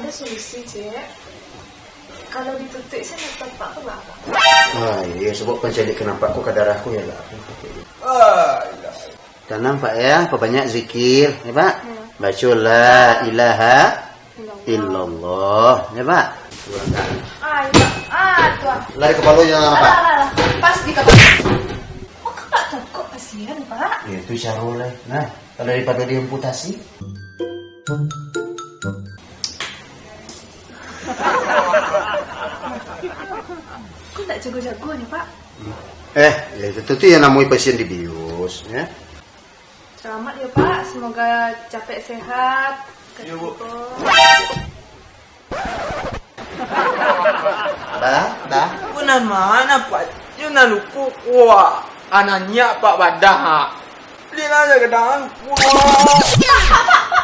ada solusi, Cik. Kalau ditutup saya nak tempat apa apa? Iya, sebab pencelik kenapa kok ke darahku ya lah. Tenang Pak ya, perbanyak zikir, ya Pak. Baca la ilaha illallah, ya Pak. Tuan. Lari kepalanya Pak. Pas di kepala. Oh, kepala kok kasihan, Pak. Itu Syarul. Nah, kalau daripada diamputasi. Kok tak jago-jago nih, Pak? Ya itu tuh yang namanya pasien dibius, ya. Selamat ya, Pak. Semoga capek sehat. Ya, Bu. Dah. Punan mana Pak? Yuna luku kuah. Anaknya Pak Badah. Beli aja ke dalam. Wah. Pak,